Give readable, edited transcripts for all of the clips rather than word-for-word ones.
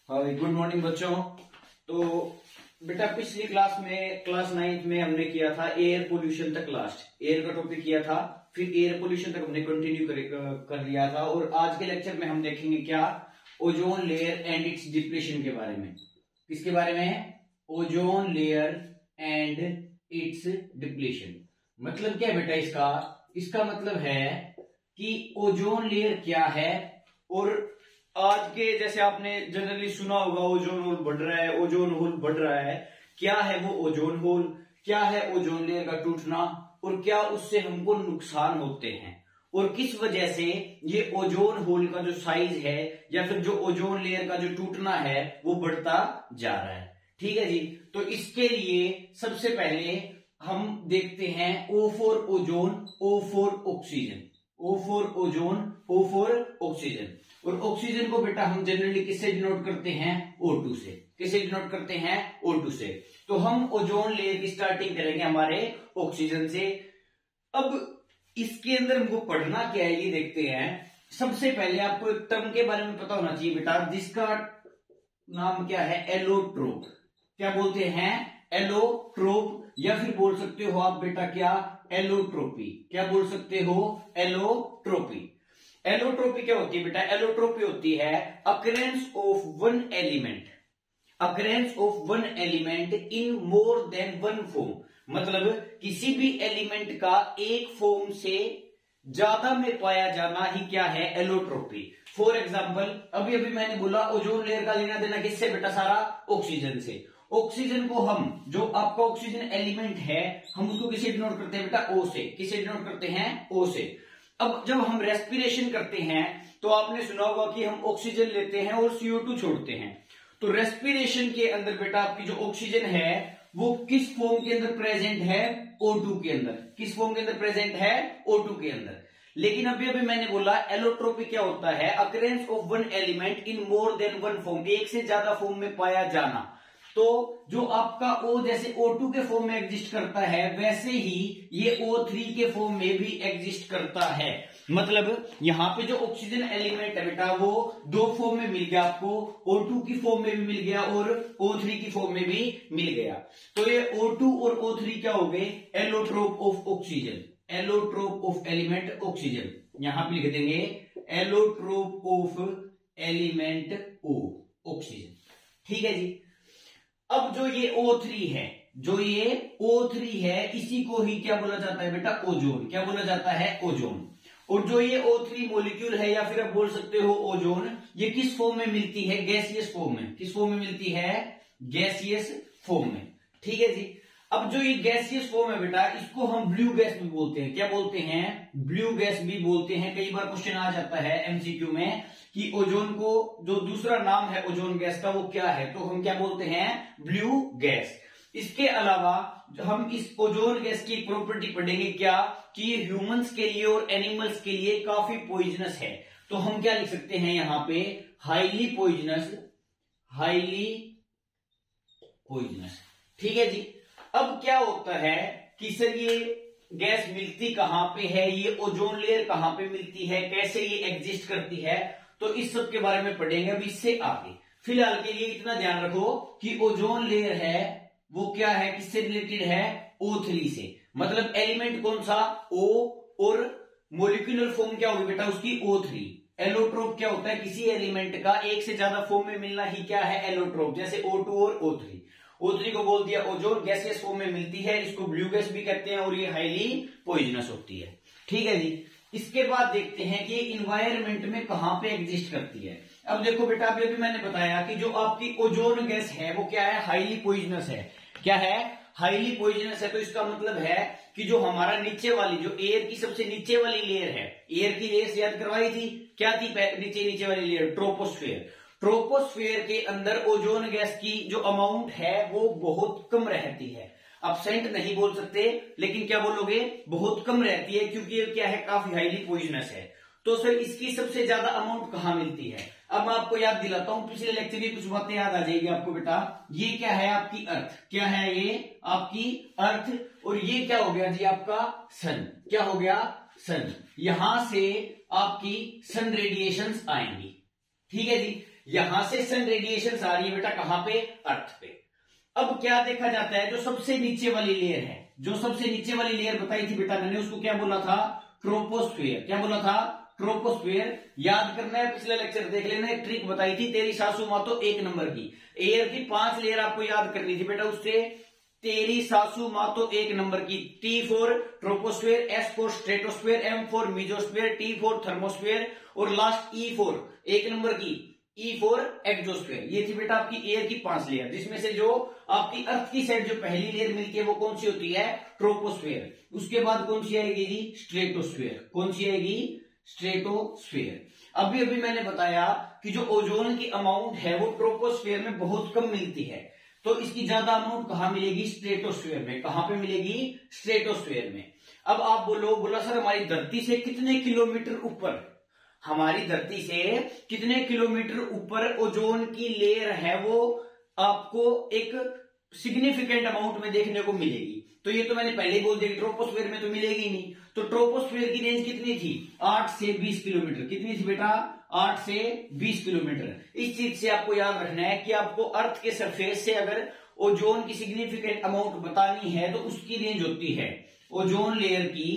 हाँ, good morning बच्चों। तो बेटा पिछली क्लास में क्लास 9th में हमने किया था एयर पोल्यूशन तक, लास्ट एयर का टॉपिक किया था, फिर एयर पोल्यूशन तक हमने कंटिन्यू कर लिया था। और आज के लेक्चर में हम देखेंगे क्या, ozone layer and it's depletion के बारे में। किसके बारे में? Ozone layer and it's depletion. मतलब क्या है बेटा इसका मतलब है कि ओजोन लेयर क्या है। और आज के जैसे आपने जनरली सुना होगा ओजोन होल बढ़ रहा है, ओजोन होल बढ़ रहा है। क्या है वो ओजोन होल, क्या है ओजोन लेयर का टूटना, और क्या उससे हमको नुकसान होते हैं, और किस वजह से ये ओजोन होल का जो साइज है या फिर जो ओजोन लेयर का जो टूटना है वो बढ़ता जा रहा है। ठीक है जी। तो इसके लिए सबसे पहले हम देखते हैं O for ozone, O for oxygen, O for ozone, O for oxygen. और ऑक्सीजन को बेटा हम जनरली किससे डिनोट करते हैं? O2 से। किससे डिनोट करते हैं? O2 से। तो हम ओजोन लेयर की स्टार्टिंग करेंगे हमारे ऑक्सीजन से। अब इसके अंदर हमको पढ़ना क्या है ये देखते हैं। सबसे पहले आपको एक टर्म के बारे में पता होना चाहिए बेटा, जिसका नाम क्या है? एलोट्रोप। क्या बोलते हैं? एलोट्रोप, या फिर बोल सकते हो आप बेटा क्या? एलोट्रोपी। क्या बोल सकते हो? एलोट्रोपी। एलोट्रोपी क्या होती है बेटा? एलोट्रोपी होती है occurrence of one element, occurrence of one element in more than one form. मतलब किसी भी एलिमेंट का एक फॉर्म से ज्यादा में पाया जाना ही क्या है? एलोट्रोपी। फॉर एग्जाम्पल अभी अभी मैंने बोला ओजोन लेयर का लेना देना किससे बेटा? सारा ऑक्सीजन से। ऑक्सीजन को हम, जो आपका ऑक्सीजन एलिमेंट है, हम उसको किसे डिनोट करते हैं बेटा? O से। किसे डिनोट करते हैं? O से। अब जब हम रेस्पिरेशन करते हैं तो आपने सुना होगा कि हम ऑक्सीजन लेते हैं और CO2 छोड़ते हैं। तो रेस्पिरेशन के अंदर बेटा आपकी जो ऑक्सीजन है वो किस फॉर्म के अंदर प्रेजेंट है? O2 के अंदर। किस फॉर्म के अंदर प्रेजेंट है? O2 के अंदर। लेकिन अभी अभी मैंने बोला एलोट्रोपी क्या होता है? Occurrence of one element in more than one form, एक से ज्यादा फॉर्म में पाया जाना। तो जो आपका O जैसे O2 के फॉर्म में एग्जिस्ट करता है वैसे ही ये O3 के फॉर्म में भी एग्जिस्ट करता है। मतलब यहां पे जो ऑक्सीजन एलिमेंट है बेटा वो दो फॉर्म में मिल गया आपको, O2 की फॉर्म में भी मिल गया और O3 की फॉर्म में भी मिल गया। तो ये O2 और O3 क्या हो गए? Allotrope of oxygen, allotrope of element oxygen. यहां पे लिख देंगे allotrope of element O, oxygen. ठीक है जी। अब जो ये O3 है, जो ये O3 है, इसी को ही क्या बोला जाता है बेटा? ओजोन। क्या बोला जाता है? ओजोन। और जो ये O3 मॉलिक्यूल है, या फिर आप बोल सकते हो ओजोन, ये किस फॉर्म में मिलती है? गैसियस फॉर्म में। किस फॉर्म में मिलती है? गैसियस फॉर्म में। ठीक है जी। अब जो ये गैसियस फॉर्म है बेटा, इसको हम ब्लू गैस भी बोलते हैं। क्या बोलते हैं? ब्लू गैस भी बोलते हैं। कई बार क्वेश्चन आ जाता है MCQ में कि ओजोन को जो दूसरा नाम है ओजोन गैस का वो क्या है, तो हम क्या बोलते हैं? Blue gas. इसके अलावा हम इस ओजोन गैस की प्रॉपर्टी पढ़ेंगे क्या, कि ये ह्यूमंस के लिए और एनिमल्स के लिए काफी पॉइजनस है। तो हम क्या लिख सकते हैं यहां पे? Highly poisonous, highly poisonous. ठीक है जी। अब क्या होता है कि सर ये गैस मिलती कहां पे है, ये ओजोन लेयर कहां पे मिलती है, कैसे ये एग्जिस्ट करती है, तो इस सब के बारे में पढ़ेंगे अभी इससे आगे। फिलहाल के लिए इतना ध्यान रखो कि ओजोन लेयर है वो क्या है, किससे रिलेटेड है? O3 से। मतलब एलिमेंट कौन सा? O, और मोलिकुलर फॉर्म क्या होगी बेटा उसकी? O3। एलोट्रोप क्या होता है? किसी एलिमेंट का एक से ज्यादा फॉर्म में मिलना ही क्या है? एलोट्रोप। जैसे O2 और O3। O3 को बोल दिया ओजोन, गैसियस फॉर्म में मिलती है, इसको ब्लू गैस भी कहते हैं, और ये हाईली पॉइजनस होती है। ठीक है जी। इसके बाद देखते हैं कि ये इन्वायरमेंट में कहां पे एग्जिस्ट करती है। अब देखो बेटा, अभी अभी मैंने बताया कि जो आपकी ओजोन गैस है वो क्या है? हाईली पॉइजनस है। क्या है? हाईली पॉइजनस है। तो इसका मतलब है कि जो हमारा नीचे वाली, जो एयर की सबसे नीचे वाली लेयर है, एयर की लेयर से याद करवाई थी, क्या थी नीचे वाली लेयर? ट्रोपोस्फेयर। ट्रोपोस्फेयर के अंदर ओजोन गैस की जो अमाउंट है वो बहुत कम रहती है। अपसेंट नहीं बोल सकते, लेकिन क्या बोलोगे? बहुत कम रहती है, क्योंकि ये क्या है? काफी हाईली पॉइजनस है। तो सर इसकी सबसे ज्यादा अमाउंट कहां मिलती है? अब मैं आपको याद दिलाता हूं, पिछले लेक्चर में कुछ बातें याद आ जाएगी आपको बेटा। ये क्या है? आपकी अर्थ। क्या है? ये आपकी अर्थ। और ये क्या हो गया जी? आपका सन। क्या हो गया? सन। यहां से आपकी सन रेडिएशंस आएंगी। ठीक है जी। यहां से सन रेडिएशन आ रही है बेटा कहां पे, अर्थ पे। अब क्या देखा जाता है, जो सबसे नीचे वाली लेयर है, जो सबसे नीचे वाली लेयर बताई थी बेटा मैंने, उसको क्या बोला था, ट्रोपोस्फेयर। क्या बोला था, ट्रोपोस्फेयर। याद करना है, पिछले लेक्चर देख लेना, एक ट्रिक बताई थी, तेरी सासू माँ तो एक नंबर की। एयर की 5 लेयर आपको याद करनी थी बेटा, उससे तेरी सासू माँ तो एक नंबर की। T for troposphere, S for stratosphere, M for mesosphere, T for thermosphere और लास्ट ई फॉर एक नंबर की, ई फॉर एक्सोस्फेयर। ये थी बेटा आपकी एयर की 5 लेयर, जिसमें से जो आपकी अर्थ की साइड जो पहली लेयर मिलती है वो कौन सी होती है, ट्रोपोस्फेयर। उसके बाद कौन सी आएगी जी, स्ट्रेटोस्फेयर। कौन सी आएगी, स्ट्रेटोस्फेयर। अभी अभी मैंने बताया कि जो ओजोन की अमाउंट है वो ट्रोपोस्फेयर में बहुत कम मिलती है, तो इसकी ज्यादा अमाउंट कहां मिलेगी, स्ट्रेटोस्फेयर में। कहां पे मिलेगी, स्ट्रेटोस्फेयर में। अब आप बोला सर हमारी धरती से कितने किलोमीटर ऊपर, हमारी धरती से कितने किलोमीटर ऊपर ओजोन की लेयर है वो आपको एक सिग्निफिकेंट अमाउंट में देखने को मिलेगी। तो ये तो मैंने पहले ही बोल दिया, ट्रोपोस्फेयर में तो मिलेगी नहीं। तो ट्रोपोस्फेयर की रेंज कितनी थी, 8 से 20 किलोमीटर। कितनी थी बेटा, 8 से 20 किलोमीटर। इस चीज से आपको याद रखना है कि आपको अर्थ के सरफेस से अगर ओजोन की सिग्निफिकेंट अमाउंट बतानी है तो उसकी रेंज होती है, ओजोन लेयर की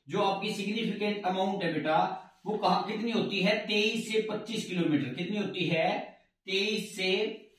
जो आपकी सिग्निफिकेंट अमाउंट है बेटा वो कहां कितनी होती है, 23 से 25 किलोमीटर। कितनी होती है, 23 से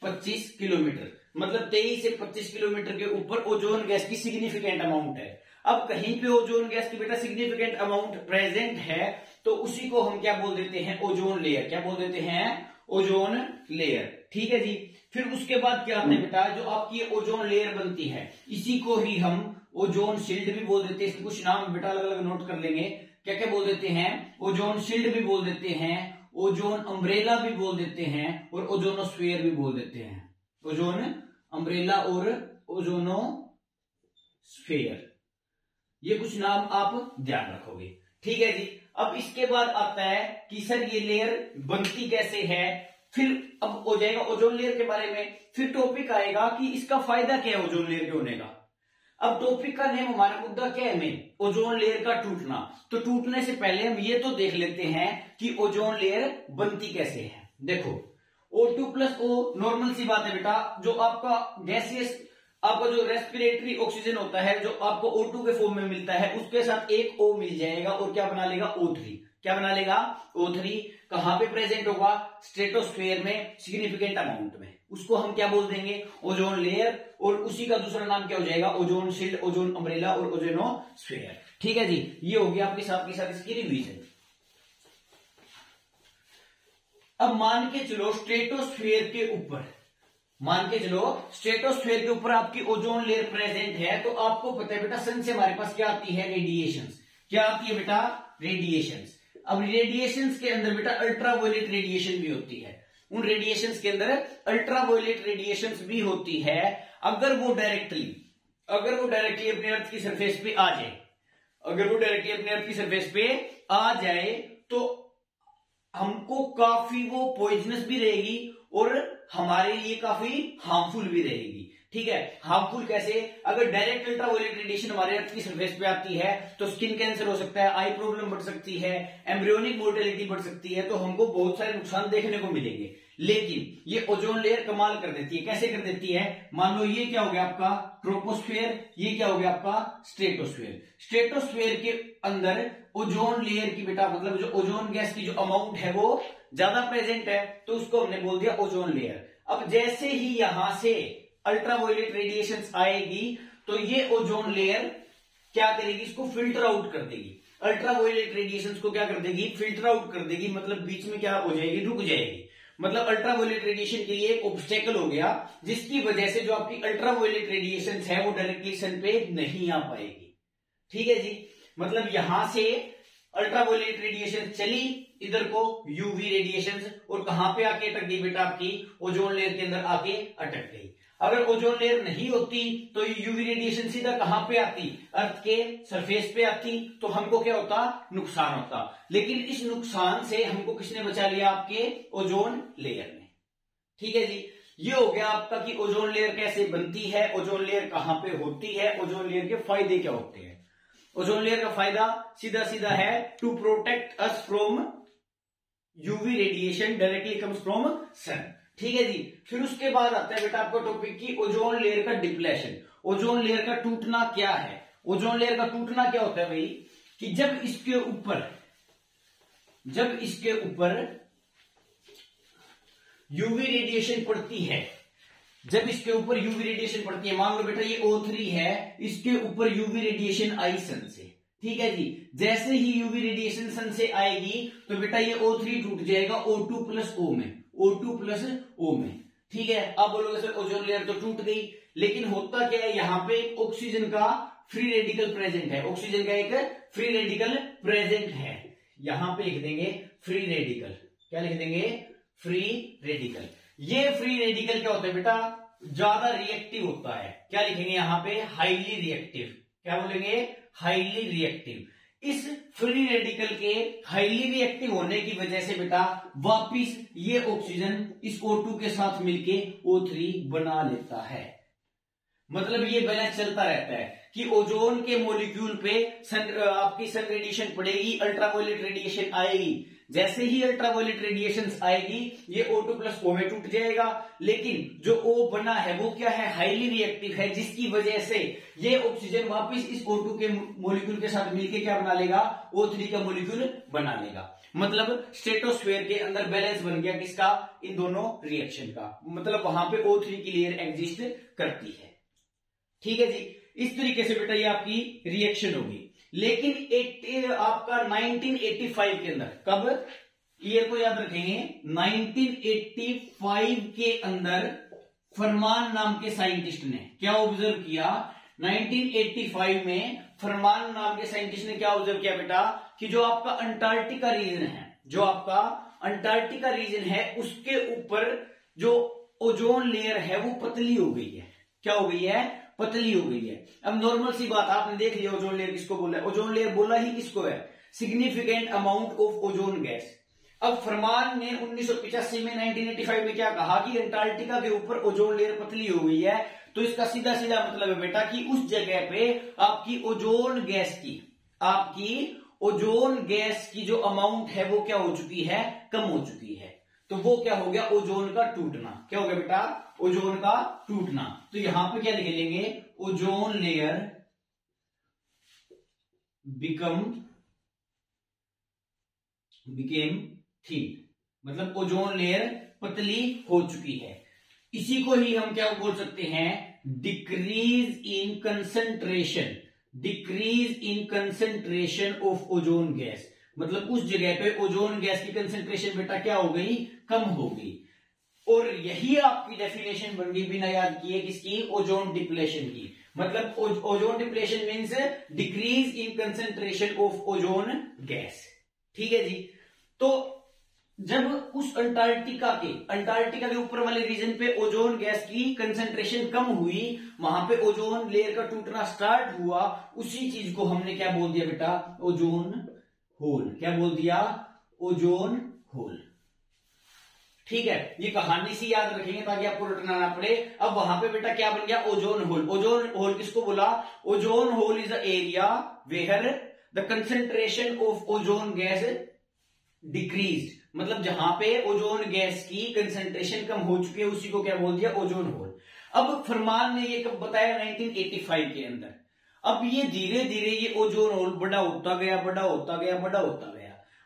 25 किलोमीटर। मतलब 23 से 25 किलोमीटर के ऊपर ओजोन गैस की सिग्निफिकेंट अमाउंट है। अब कहीं पे ओजोन गैस की बेटा सिग्निफिकेंट अमाउंट प्रेजेंट है तो उसी को हम क्या बोल देते हैं, ओजोन लेयर। क्या बोल देते हैं, ओजोन लेयर। ठीक है जी। फिर उसके बाद क्या आता है बेटा, जो आपकी ओजोन लेयर बनती है इसी को ही हम ओजोन शील्ड भी बोल देते हैं। इसके कुछ नाम बेटा अलग अलग नोट कर लेंगे, क्या क्या बोल देते हैं, ओजोन शील्ड भी बोल देते हैं, ओजोन अम्ब्रेला भी बोल देते हैं और ओजोनोस्फीयर भी बोल देते हैं। ओजोन अम्ब्रेला और ओजोनोस्फीयर, ये कुछ नाम आप ध्यान रखोगे। ठीक है जी। अब इसके बाद आता है कि सर ये लेयर बनती कैसे है, फिर अब हो जाएगा ओजोन लेयर के बारे में। फिर टॉपिक आएगा कि इसका फायदा क्या है ओजोन लेयर के होने का। अब टॉपिक का नेम हमारा मुद्दा क्या है, मेन ओजोन लेयर का टूटना। तो टूटने से पहले हम ये तो देख लेते हैं कि ओजोन लेयर बनती कैसे है। देखो O2+O नॉर्मल सी बात है बेटा, जो आपका गैसियस आपका जो रेस्पिरेटरी ऑक्सीजन होता है जो आपको O2 के फॉर्म में मिलता है उसके साथ एक O मिल जाएगा और क्या बना लेगा, O3। क्या बना लेगा, O3। कहां पे प्रेजेंट होगा, स्ट्रेटोस्फेयर में सिग्निफिकेंट अमाउंट में। उसको हम क्या बोल देंगे, ओजोन लेयर। और उसी का दूसरा नाम क्या हो जाएगा, ओजोन शील्ड, ओजोन अम्ब्रेला और ओजोनोस्फीयर। ठीक है जी। ये हो गया आपके साथ इसकी रिवीजन। अब मान के चलो स्ट्रेटोस्फेयर के ऊपर, मान के चलो स्ट्रेटोस्फेयर के ऊपर आपकी ओजोन लेयर प्रेजेंट है, तो आपको पता है बेटा सन से हमारे पास क्या आती है, रेडिएशंस। क्या आती है बेटा, रेडिएशंस। अब रेडिएशंस के अंदर बेटा अल्ट्रावायलेट रेडिएशन भी होती है। उन रेडिएशंस के अंदर अल्ट्रावायलेट रेडिएशंस भी होती है। अगर वो डायरेक्टली अपने अर्थ की सरफेस पे आ जाए, अगर वो डायरेक्टली अपने अर्थ की सरफेस पे आ जाए तो हमको काफी वो पॉइजनस भी रहेगी और हमारे लिए काफी हार्मफुल भी रहेगी। ठीक है, हार्मफुल कैसे, अगर डायरेक्ट अल्ट्रावायलेट रेडिएशन हमारे अर्थ की सरफेस पे आती है तो स्किन कैंसर हो सकता है, आई प्रॉब्लम बढ़ सकती है, एम्ब्रियोनिक मोर्टेलिटी बढ़ सकती है, तो हमको बहुत सारे नुकसान देखने को मिलेंगे। लेकिन ये ओजोन लेयर कमाल कर देती है। कैसे कर देती है, मान लो ये क्या हो गया आपका ट्रोपोस्फेयर, ये क्या हो गया आपका स्ट्रेटोस्फेयर। स्ट्रेटोस्फेयर के अंदर ओजोन लेयर की बेटा मतलब जो ओजोन गैस की जो अमाउंट है वो ज्यादा प्रेजेंट है, तो उसको हमने बोल दिया ओजोन लेयर। अब जैसे ही यहां से अल्ट्रावायलेट रेडिएशन आएगी तो ये ओजोन लेयर क्या करेगी, इसको फिल्टर आउट कर देगी। अल्ट्रावायलेट रेडिएशन को क्या कर देगी, फिल्टर आउट कर देगी, मतलब बीच में क्या हो जाएगी, रुक जाएगी। मतलब अल्ट्रावायलेट रेडिएशन के लिए एक ऑब्स्टेकल हो गया, जिसकी वजह से जो आपकी अल्ट्रावायलेट रेडिएशन है वो डायरेक्टली सन पे नहीं आ पाएगी। ठीक है जी। मतलब यहां से अल्ट्रावायलेट रेडिएशन चली इधर को यूवी रेडिएशन, और कहां पे आके अटक गई बेटा, आपकी ओजोन लेयर के अंदर आके अटक गई। अगर ओजोन लेयर नहीं होती तो यूवी रेडिएशन सीधा कहां पे आती, अर्थ के सरफेस पे आती, तो हमको क्या होता, नुकसान होता। लेकिन इस नुकसान से हमको किसने बचा लिया, आपके ओजोन लेयर ने। ठीक है जी। ये हो गया आपका कि ओजोन लेयर कैसे बनती है, ओजोन लेयर कहां पे होती है, ओजोन लेयर के फायदे क्या होते हैं। ओजोन लेयर का फायदा सीधा सीधा है, to protect us from UV radiation directly comes from sun. ठीक है जी। फिर उसके बाद आता है बेटा आपका टॉपिक की ओजोन लेयर का डिप्लेशन। ओजोन लेयर का टूटना क्या है? ओजोन लेयर का टूटना क्या होता है भाई, कि जब इसके ऊपर यूवी रेडिएशन पड़ती है, जब इसके ऊपर यूवी रेडिएशन पड़ती है, मान लो बेटा ये O3 है, इसके ऊपर यूवी रेडिएशन आई सन से। ठीक है जी। जैसे ही यूवी रेडिएशन सन से आएगी तो बेटा ये O3 टूट जाएगा O2 प्लस O में, O2 प्लस O में। ठीक है। अब बोलोगे सर ओजोन लेयर तो टूट गई, लेकिन होता क्या है, यहां पे ऑक्सीजन का फ्री रेडिकल प्रेजेंट है। ऑक्सीजन का एक फ्री रेडिकल प्रेजेंट है। यहां पे लिख देंगे फ्री रेडिकल। क्या लिख देंगे? Free radical. ये फ्री रेडिकल क्या होता है बेटा? ज्यादा रिएक्टिव होता है। क्या लिखेंगे यहां पे? Highly reactive. क्या बोलेंगे? Highly reactive. इस फ्री रेडिकल के हाईली रिएक्टिव होने की वजह से बेटा वापिस ये ऑक्सीजन इस O2 के साथ मिलके O3 बना लेता है। मतलब ये बैलेंस चलता रहता है कि ओजोन के मॉलिक्यूल पे आपकी सन रेडिएशन पड़ेगी, अल्ट्रावायलेट रेडिएशन आएगी। जैसे ही अल्ट्रावायलेट रेडिएशन आएगी ये O2 प्लस O में टूट जाएगा, लेकिन जो O बना है वो क्या है? हाईली रिएक्टिव है, जिसकी वजह से ये ऑक्सीजन वापस इस O2 के मॉलिक्यूल के साथ मिलके क्या बना लेगा? O3 का मॉलिक्यूल बना लेगा। मतलब स्ट्रेटोस्फेयर के अंदर बैलेंस बन गया किसका? इन दोनों रिएक्शन का। मतलब वहां पे O3 की लेयर एग्जिस्ट करती है। ठीक है जी। इस तरीके से बेटा ये आपकी रिएक्शन होगी। लेकिन आपका 1985 के अंदर, कब? ईयर को याद रखेंगे, 1985 के अंदर फरमान नाम के साइंटिस्ट ने क्या ऑब्जर्व किया? 1985 में फरमान नाम के साइंटिस्ट ने क्या ऑब्जर्व किया बेटा, कि जो आपका अंटार्कटिका रीजन है, जो आपका अंटार्कटिका रीजन है, उसके ऊपर जो ओजोन लेयर है वो पतली हो गई है। क्या हो गई है? पतली हो गई है। अब नॉर्मल सी बात आपने देख लिया ओजोन लेयर किसको बोला है? ओजोन लेयर बोला ही किसको है? Significant amount of ozone gas. अब फरमान ने 1985 में 1985 में क्या कहा कि अंटार्कटिका के ऊपर ओजोन लेयर पतली हो गई है, तो इसका सीधा सीधा मतलब है बेटा कि उस जगह पे आपकी ओजोन गैस की जो अमाउंट है वो क्या हो चुकी है? कम हो चुकी है। तो वो क्या हो गया? ओजोन का टूटना। क्या हो गया बेटा? ओजोन का टूटना। तो यहां पे क्या लिख लेंगे? Ozone layer became thin. मतलब ओजोन लेयर पतली हो चुकी है। इसी को ही हम क्या बोल सकते हैं? Decrease in concentration of ozone gas. मतलब उस जगह पे ओजोन गैस की कंसंट्रेशन बेटा क्या हो गई? कम हो गई। और यही आपकी डेफिनेशन बन गई बिना याद किए किसकी? ओजोन डिप्लेशन की। मतलब ozone depletion means decrease in concentration of ozone gas. ठीक है जी। तो जब उस अंटार्कटिका के ऊपर वाले रीजन पे ओजोन गैस की कंसंट्रेशन कम हुई, वहां पे ओजोन लेयर का टूटना स्टार्ट हुआ, उसी चीज को हमने क्या बोल दिया बेटा? Ozone hole. क्या बोल दिया? Ozone whole. ठीक है। ये कहानी सी याद रखेंगे ताकि आपको रटना ना पड़े। अब वहां पे बेटा क्या बन गया? Ozone hole. ओजोन होल किसको बोला? Ozone hole is the area where the concentration of ozone gas decrease. मतलब जहां पे ओजोन गैस की कंसंट्रेशन कम हो चुकी है उसी को क्या बोल दिया? Ozone hole. अब फरमान ने ये कब बताया? 1985 के अंदर। अब ये धीरे धीरे ये ओजोन होल बड़ा होता गया।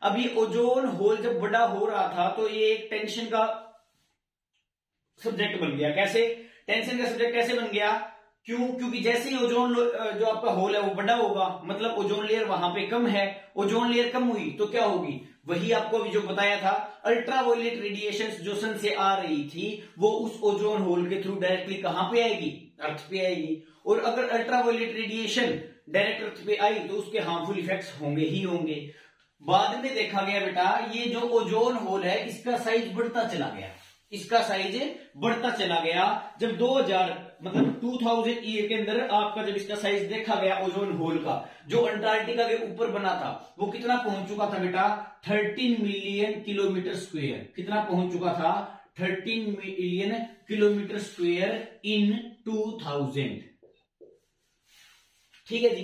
अब ये ओजोन होल जब बड़ा हो रहा था तो ये एक टेंशन का सब्जेक्ट बन गया। कैसे? टेंशन का सब्जेक्ट कैसे बन गया? क्यों? क्योंकि जैसे ही ओजोन जो आपका होल है वो बड़ा होगा, मतलब ओजोन लेयर वहां पे कम है। ओजोन लेयर कम हुई तो क्या होगी? वही आपको अभी जो बताया था, अल्ट्रावायलेट रेडिएशन जो सन से आ रही थी वो उस ओजोन होल के थ्रू डायरेक्टली कहां पे आएगी? अर्थ पे आएगी। और अगर अल्ट्रावायलेट रेडिएशन डायरेक्ट अर्थ पे आई तो उसके हार्मफुल इफेक्ट्स होंगे ही होंगे। बाद में देखा गया बेटा ये जो ओजोन होल है इसका साइज बढ़ता चला गया। जब 2000 मतलब 2000 ईयर के अंदर आपका जब इसका साइज देखा गया ओजोन होल का, जो अंटार्कटिका के ऊपर बना था वो कितना पहुंच चुका था बेटा? 13 मिलियन किलोमीटर स्क्वायर। कितना पहुंच चुका था? 13 मिलियन किलोमीटर स्क्वायर इन 2000। ठीक है जी।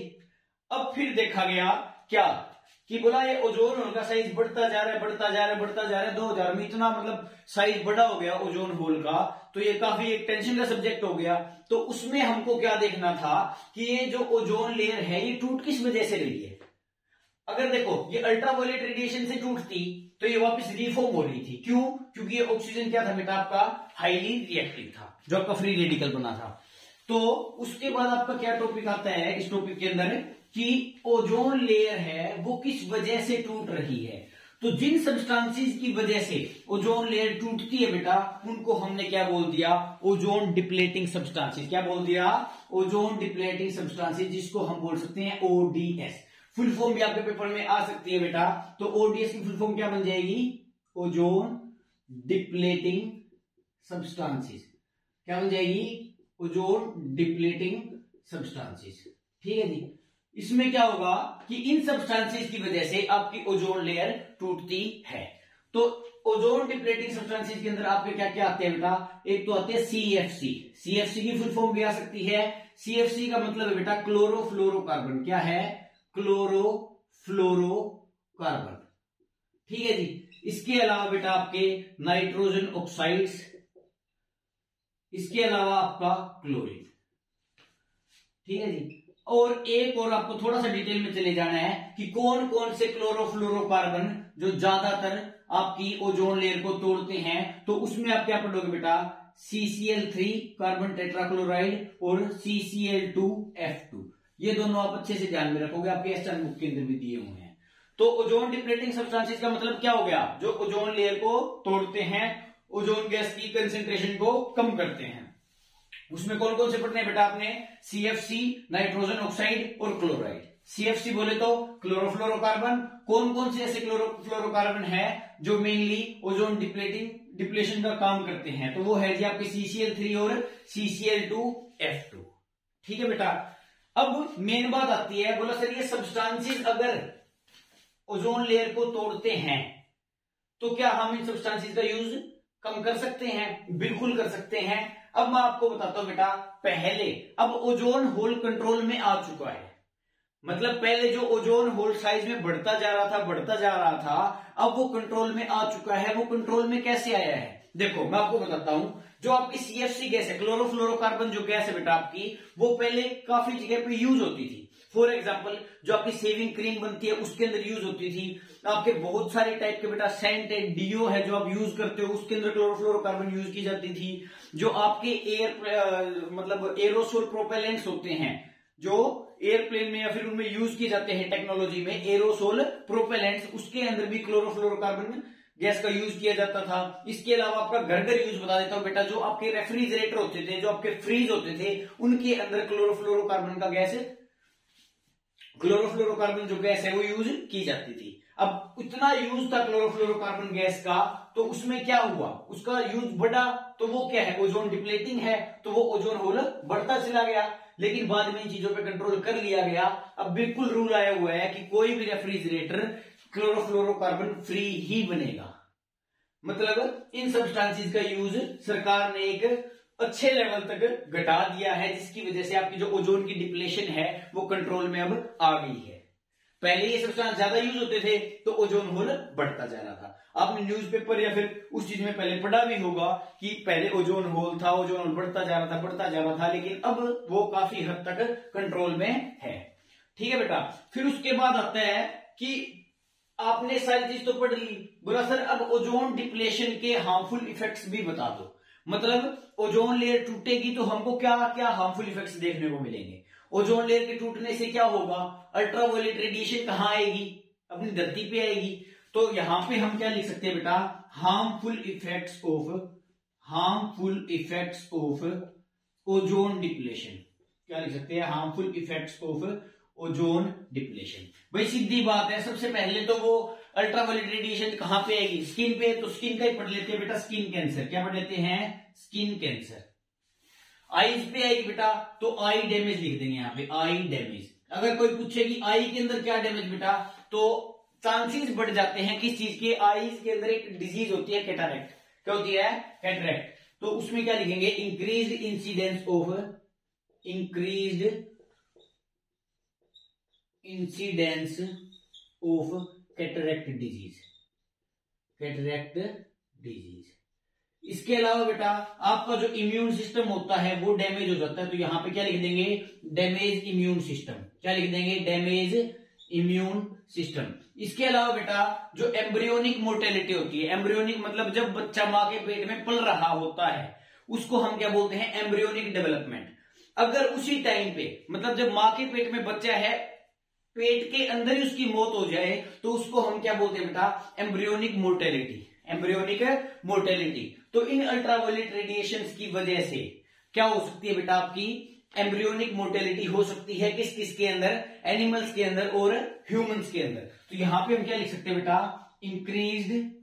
अब फिर देखा गया क्या कि बोला ये ओजोन होल का साइज बढ़ता जा रहा है, बढ़ता जा रहा है, बढ़ता जा रहा है। 2000 में इतना मतलब साइज बड़ा हो गया ओजोन होल का, तो ये काफी एक टेंशन का सब्जेक्ट हो गया। तो उसमें हमको क्या देखना था कि ये जो ओजोन लेयर है ये टूट किस वजह से रही है। अगर देखो ये अल्ट्रावायलेट रेडिएशन से टूटती तो ये वापस रिफॉर्म हो रही थी। क्यों? क्योंकि ये ऑक्सीजन क्या था बेटा आपका हाईली रिएक्टिव था, जो आपका फ्री रेडिकल बना था। तो उसके बाद आपका क्या टॉपिक आता है इस टॉपिक के अंदर कि ओजोन लेयर है वो किस वजह से टूट रही है। तो जिन सब्सटेंसेस की वजह से ओजोन लेयर टूटती है बेटा उनको हमने क्या बोल दिया, ओजोन डिप्लेटिंग सब्सटेंसेस। क्या बोल दिया? ओजोन डिप्लेटिंग सब्सटेंसेस, जिसको हम बोल सकते हैं ओडीएस। फुल फॉर्म भी आपके पेपर में आ सकती है बेटा। तो ओडीएस की फुल फॉर्म क्या बन जाएगी? Ozone depleting substances. क्या बन जाएगी? Ozone depleting substances. ठीक है जी। इसमें क्या होगा कि इन सब्सटेंसेस की वजह से आपकी ओजोन लेयर टूटती है। तो ओजोन डिप्लेटिंग सब्सटेंसेस के अंदर आपके क्या क्या आते हैं बेटा? एक तो आते हैं सीएफसी। सीएफसी की फुल फॉर्म भी आ सकती है। सीएफसी का मतलब है बेटा क्लोरोफ्लोरोकार्बन। क्या है? क्लोरोफ्लोरोकार्बन। ठीक है जी। इसके अलावा बेटा आपके नाइट्रोजन ऑक्साइड्स, इसके अलावा आपका क्लोरीन। ठीक है जी। और एक और आपको थोड़ा सा डिटेल में चले जाना है कि कौन कौन से क्लोरोफ्लोरोकार्बन जो ज्यादातर आपकी ओजोन लेयर को तोड़ते हैं। तो उसमें आप क्या पढ़ोगे बेटा? CCl3 कार्बन टेट्राक्लोराइड और CCl2F2। ये दोनों आप अच्छे से ध्यान में रखोगे, आपके एस्टर्न बुक के अंदर भी दिए हुए हैं। तो ओजोन डिप्लेटिंग सब्सटेंसेस का मतलब क्या हो गया? जो ओजोन लेयर को तोड़ते हैं, ओजोन गैस की कंसेंट्रेशन को कम करते हैं। उसमें कौन कौन से पढ़ने हैं बेटा आपने? सीएफसी, नाइट्रोजन ऑक्साइड और क्लोराइड। सीएफसी बोले तो क्लोरोफ्लोरोकार्बन। कौन कौन से ऐसे क्लोरोफ्लोरोकार्बन है जो मेनली ओजोन डिप्लेशन का काम करते हैं? तो वो है जी आपके CCl3 और CCl2F2। ठीक है बेटा। अब मेन बात आती है, बोला सर ये सब्सटेंसेस अगर ओजोन लेयर को तोड़ते हैं तो क्या हम इन सब्सटेंसेस का यूज कम कर सकते हैं? बिल्कुल कर सकते हैं। अब मैं आपको बताता हूं बेटा, पहले अब ओजोन होल कंट्रोल में आ चुका है। मतलब पहले जो ओजोन होल साइज में बढ़ता जा रहा था, अब वो कंट्रोल में आ चुका है। वो कंट्रोल में कैसे आया है? देखो मैं आपको बताता हूं। जो आपकी सीएफसी गैस है, क्लोरोफ्लोरोकार्बन जो गैस है बेटा आपकी, वो पहले काफी जगह पे यूज होती थी। फॉर एग्जाम्पल जो आपकी शेविंग क्रीम बनती है उसके अंदर यूज होती थी। आपके बहुत सारे टाइप के बेटा सेंट है, डीओ है जो आप यूज करते हो, उसके अंदर क्लोरोफ्लोरोकार्बन यूज की जाती थी। जो आपके मतलब एरोसोल प्रोपेलेंट्स होते हैं जो एयरप्लेन में या फिर उनमें यूज किए जाते हैं टेक्नोलॉजी में, एरोसोल प्रोपेलेंट्स, उसके अंदर भी क्लोरोफ्लोरोकार्बन गैस का यूज किया जाता था। इसके अलावा आपका घर घर यूज बता देता हूं बेटा, जो आपके रेफ्रिजरेटर होते थे, जो आपके फ्रीज होते थे, उनके अंदर क्लोरोफ्लोरोकार्बन का गैस, क्लोरोफ्लोरोकार्बन जो गैस है वो यूज की जाती थी। अब इतना यूज था क्लोरोफ्लोरोकार्बन गैस का, तो उसमें क्या हुआ? उसका यूज बढ़ा, तो वो क्या है? ओजोन डिप्लेटिंग है, तो वो ओजोन होल बढ़ता चला गया। लेकिन बाद में इन चीजों पे कंट्रोल कर लिया गया। अब बिल्कुल रूल आया हुआ है कि कोई भी रेफ्रिजरेटर क्लोरोफ्लोरोकार्बन फ्री ही बनेगा। मतलब इन सब्सटेंसेस का यूज सरकार ने एक अच्छे लेवल तक घटा दिया है, जिसकी वजह से आपकी जो ओजोन की डिप्लेशन है वो कंट्रोल में अब आ गई है। पहले ये सब्सटेंस ज्यादा यूज होते थे तो ओजोन होल बढ़ता जा रहा था। आपने न्यूज़पेपर या फिर उस चीज में पहले पढ़ा भी होगा कि पहले ओजोन होल था, ओजोन होल बढ़ता जा रहा था, लेकिन अब वो काफी हद तक कंट्रोल में है। ठीक है बेटा। फिर उसके बाद आता है कि आपने सारी चीज तो पढ़ ली, बोला सर अब ओजोन डिप्लेशन के हार्मफुल इफेक्ट्स भी बता दो। मतलब ओजोन लेयर टूटेगी तो हमको क्या क्या हार्मफुल इफेक्ट्स देखने को मिलेंगे। ओजोन लेयर के टूटने से क्या होगा? अल्ट्रावायलेट रेडिएशन कहां आएगी? अपनी धरती पे आएगी। तो यहां पे हम क्या लिख सकते हैं बेटा? Harmful effects of ozone depletion. क्या लिख सकते हैं? Harmful effects of ozone depletion. भाई सीधी बात है, सबसे पहले तो वो अल्ट्रावायलेट रेडिएशन कहां पे आएगी? स्किन पे। तो स्किन का ही पढ़ लेते हैं बेटा, स्किन कैंसर। क्या पढ़ लेते हैं? Skin cancer. आईज पे आएगी बेटा, तो आई डैमेज लिख देंगे यहां पे, आई डैमेज। अगर कोई पूछे कि आई के अंदर क्या डैमेज बेटा, तो चांसेस बढ़ जाते हैं किस चीज के? आईज के अंदर एक डिजीज होती है कैटरैक्ट। क्या होती है? कैटरैक्ट। तो उसमें क्या लिखेंगे? Increased incidence of cataract disease, cataract disease. इसके अलावा बेटा आपका जो इम्यून सिस्टम होता है वो डैमेज हो जाता है, तो यहां पे क्या लिख देंगे, डैमेज इम्यून सिस्टम। क्या लिख देंगे, डैमेज इम्यून सिस्टम। इसके अलावा बेटा जो एम्ब्रियोनिक मोर्टेलिटी होती है, एम्ब्रियोनिक मतलब जब बच्चा मां के पेट में पल रहा होता है उसको हम क्या बोलते हैं, एम्ब्रियोनिक डेवलपमेंट। अगर उसी टाइम पे मतलब जब मां के पेट में बच्चा है, पेट के अंदर ही उसकी मौत हो जाए तो उसको हम क्या बोलते हैं बेटा, एम्ब्रियोनिक मोर्टेलिटी, एम्ब्रियोनिक मोर्टेलिटी। तो इन अल्ट्रावायलेट रेडिएशंस की वजह से क्या हो सकती है बेटा, आपकी एम्ब्रियोनिक मोर्टेलिटी हो सकती है किस किस के अंदर, एनिमल्स के अंदर और ह्यूमंस के अंदर। तो यहां पे हम क्या लिख सकते हैं बेटा, increased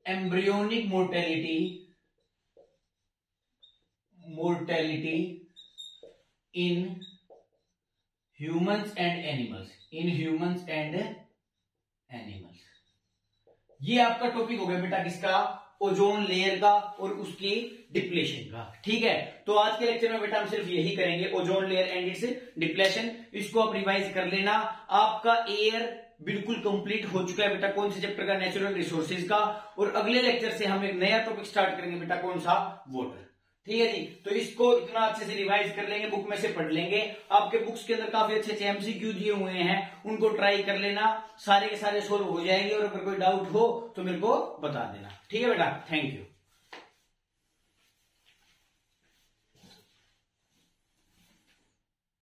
embryonic mortality, mortality in humans and animals, in humans and animals. ये आपका टॉपिक हो गया बेटा किसका, ओजोन लेयर का और उसकी डिप्लेशन का। ठीक है, तो आज के लेक्चर में बेटा हम सिर्फ यही करेंगे, ozone layer and it's depletion. इसको आप रिवाइज कर लेना। आपका एयर बिल्कुल कंप्लीट हो चुका है बेटा, कौन से चैप्टर का, नेचुरल रिसोर्सेज का। और अगले लेक्चर से हम एक नया टॉपिक स्टार्ट करेंगे बेटा, कौन सा, वाटर। ठीक है जी, तो इसको इतना अच्छे से रिवाइज कर लेंगे, बुक में से पढ़ लेंगे। आपके बुक्स के अंदर काफी अच्छे अच्छे एमसीक्यू दिए हुए हैं, उनको ट्राई कर लेना, सारे के सारे सोल्व हो जाएंगे। और अगर कोई डाउट हो तो मेरे को बता देना। ठीक है बेटा, थैंक यू।